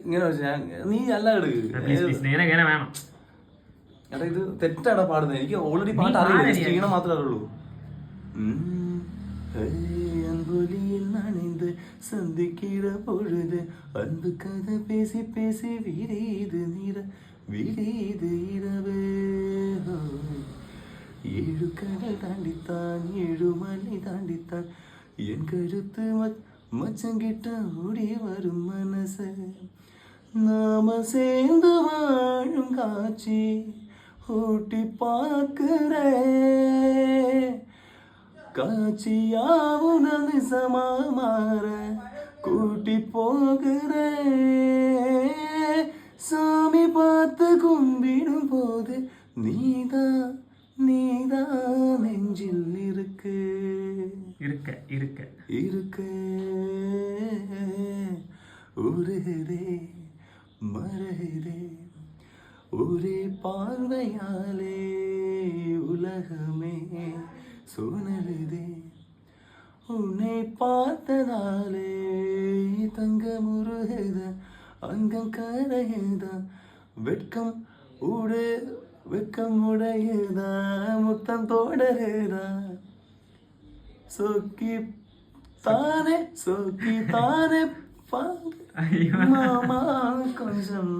ഇങ്ങനെ നീ അല്ല വേണം. എടാ ഇത് തെറ്റാടാ പാടുന്നത്. എനിക്ക് ഓൾറെഡി പാട്ട് അറിയില്ല, ക്ഷീണം മാത്രമേ അറിയുള്ളൂ. அன்பொலியில் நனைந்து சந்திக்கிற பொழுது அன்பு கதை பேசி பேசி விரியுது இரவு. 7 கடல் தாண்டித்தான் 7 மலை தாண்டித்தான் என் கழுத்து மச்சங்கிட்ட ஓடி வரும் மனசு. நாம சேர்ந்து வாழும் காட்சி ஊட்டி பார்க்கிறேன். காட்சியாவும் நிசமா மாற கூட்டி போகிறேன். சாமி பார்த்து கும்பிடும் போது நீதான் நெஞ்சில் இருக்கு உருகுதே மருகுதே ஒரே பார்வையாலே உலகமே சூழலுதே. உன்னை பார்த்ததாலே தங்க முருகுத அங்கம் கரையுதா வெட்கம் உடையுதா முத்தம் தொடருதா. சொக்கி தானே மாமா கொஞ்சம்